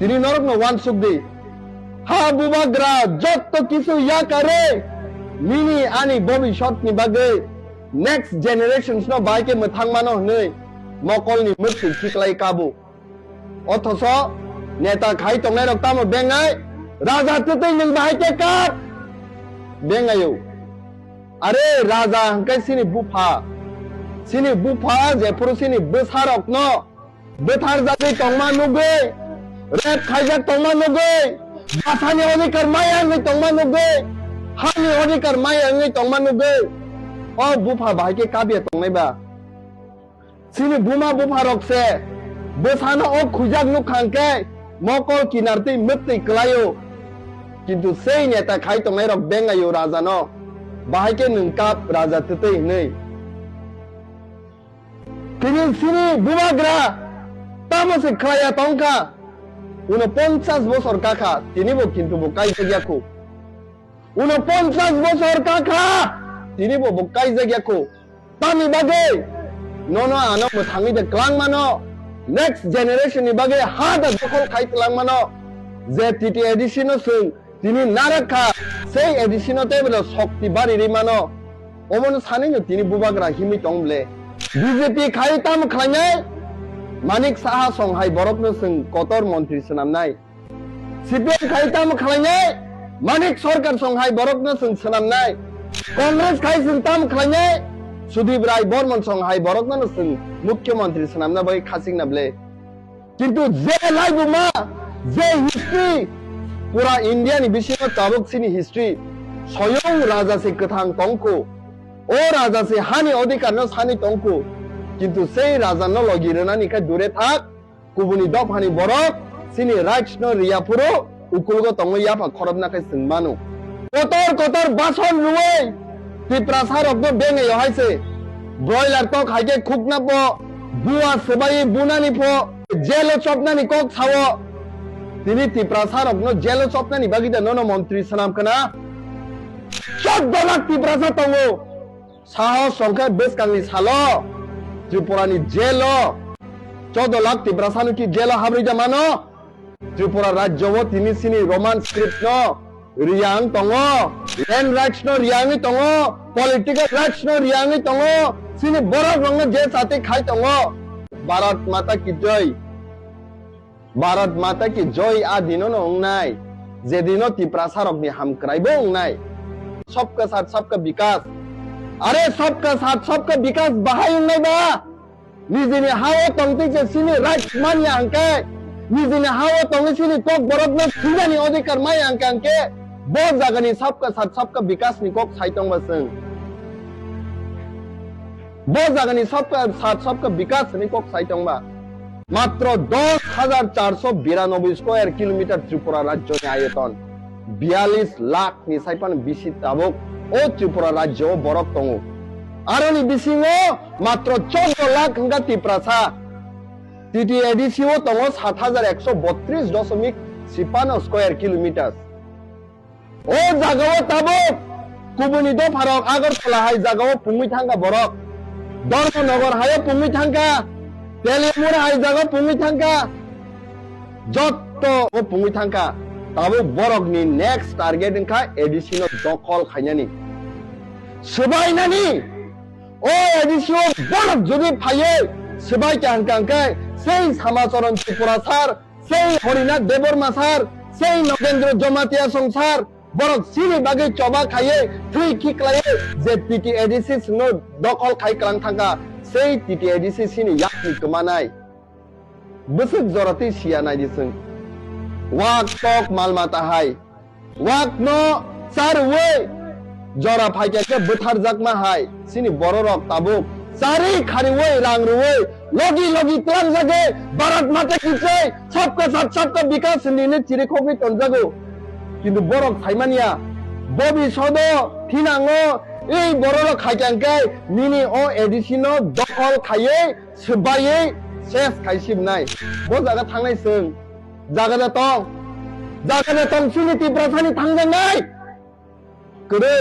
তিনি নরক ওয়ান সুখ দি হা বুবাগ্রা যত কিছু ইয়া করে মিনি আনি ভবিষ্যৎনি বাগে নেক্সট জেনারেশনস নো বাইকে মোथांमानो হनै মকলনি মুক্তি ঠিকলাই কাবু অথচ নেতা খাই তংনাই রক তাম বেঙ্গাই রাজা তেতै नों बाहायके काट बेंगायो আরে রাজা হাंकाय सिनि बुफा जेफोर सिनि बोसारक न बोथार जाति तंमा नुगै रेप खाइजाक तंमा नुगै बासानि अधिकार माया नै तंमा नुगै हानि अधिकार माया नै तंमा नुगै अ बुफा बाहायके काबिया तंनायबा सिनि बुमा बुफा रकसे बोसानो अ खुजाक नुखांके मकल किनारतै मुक्ति क्लायो किन्तु sei नेता खाइ तंनाय रक बेंगायो राजा न बाहायके नोंकाप राजा तेतै नै তিনি সিনি বুমাগ্রা তামসে খায়া তংকা 49 বছর কাকা তিনিবো কিন্তু বকাই জায়গাকো 49 বছর কাকা তিনিবো বকাই জায়গাকো তামি বাগে ননো আনো মোथांनि দে ক্লাং মানো নেক্সট জেনারেশন नि বাগে হাদা দখল খাই ক্লাং মানো যে টিটি এডিশন সং তিনি নারাখা সেই এডিশনতে বলে শক্তি বাড়ি রি মানো অমন সানিনো তিনি বুবাগ্রা হিমি তংলে बीजेपी खाई ताम खाइनाय मानिक साहा संहाय बरकनो जों कतर मन्त्रि सोनामनाय सीपीएम खाई ताम खाइनाय मानिक सरकार संहाय बरकनो जों सोनामनाय कांग्रेस खाई जों ताम खाइनाय सुदीप राय बर्मन संहाय बरकनो जों मुख्यमंत्री सोनामना बै खासिंनाबले किन्तु जे लाइबुमा जे हिस्ट्री पूरा इंडिया नि बिसिनो ताबुकसिनि हिस्ट्री स्वयं राजा से कथां तंको ओ राजा से हानि अधिकार न सानि तंको किन्तु सेई राजा न लगिरना निका दूरे थाक कुबुनि दफानि बरक सिनि राइट्स न रियापुरो उकुलगो तंगो याफा खरबना खाय सिनमानो कतर बासन रुवै तिप्रासार अब्दो बेंगे यहायसे ब्रॉयलर तो खाइके खुकना पो बुआ सबाई बुनानि पो जेलो चपनानि कक सावो तिनि तिप्रासार अब्नो जेलो चपनानि बागिदा ननो मंत्री सनाम कना 14 लाख तिप्रासा तंगो साहस संख्या बेस कांगनि सालो त्रिपुरानि जेलो 14 लाख तिब्रासानु की जेलो हाब्रि जामानो त्रिपुरा राज्यव तिनि सिनि रोमान स्क्रिप्ट न रियांग तंगो लैंड राइट्स न रियांगि तंगो पॉलिटिकल राइट्स न रियांगि तंगो सिनि बरक रंग जे साथे खाइ तंगो भारत माता की जय आ दिनो न उंनाय जे दिनो तिप्रासारकनि हामक्राइबो उंनाय सबका साथ सबका विकास अरे सबका साथ सबका विकास बाहाय नहीं बा निजिनि हाव तंगति से सिनि राइट मानिया अंके निजिनि हाव तंगति सिनि कोक बरक न सिजानि अधिकार माय अंके बहुत जागानि सबका साथ सबका विकास नि कोक साइतंग बसं बहुत जागानि सबका साथ सबका विकास नि कोक साइतंग बा मात्र 10,492 स्क्वायर किलोमीटर त्रिपुरा राज्य नि आयतन 42 लाख नि साइपान बिसि ताबक ओ त्रिपुरा राज्य बरक तंगो आरोनि बिसिङो मात्र 14 लाख हंगा तिप्रासा टीटी एडीसीओ तंगो 7132.56 स्क्वायर किलोमीटर ओ जागाव ताबो कुबुनि दो फारक आगरतला हाय जागाव पुंगै थांगा बरक धर्मनगर हाय पुंगै थांगा तेलिमुर हाय जागाव पुंगै थांगा जत्त ओ पुंगै थांगा ताबो बरकनि नेक्स्ट टारगेट इनका एडिशनो दखल खायनानि सबायनानि ओ एडिशनो बरक जुदि फायो सबाय कांकांके सेई समाचरण त्रिपुरासार सेई हरिनाथ देबर्मा सार सेई नगेन्द्र जमातिया संसार बरक सिनि बागे चबा खाये थुइ किक्लाये जे टीटी एडिसी नो दखल खाय क्लां थांगा सेई टीटी एडिसी सिनि याकनि कमानाय बसुक जराति सिया नायदिसों वाक टॉक मालमाता हाय वाक नो सार वे जरा फाइके के बुथार जगमा हाय सिनि बररक ताबुक सारी खारी वे रांग रुवे लगी प्लान जगे भारत माता की जय सबका साथ सबका विकास निने चिरेखोगि तनजागो किन्तु बरक थाइमानिया बबि सदो थिनांगो ए बररक खाइकांके निनि ओ एडिसिनो दखल खाये सबाये सेस खाइसिबनाय बो जागा थांनाय सों जागाना तंग सिनि तिप्रासानि थांनाय गोदै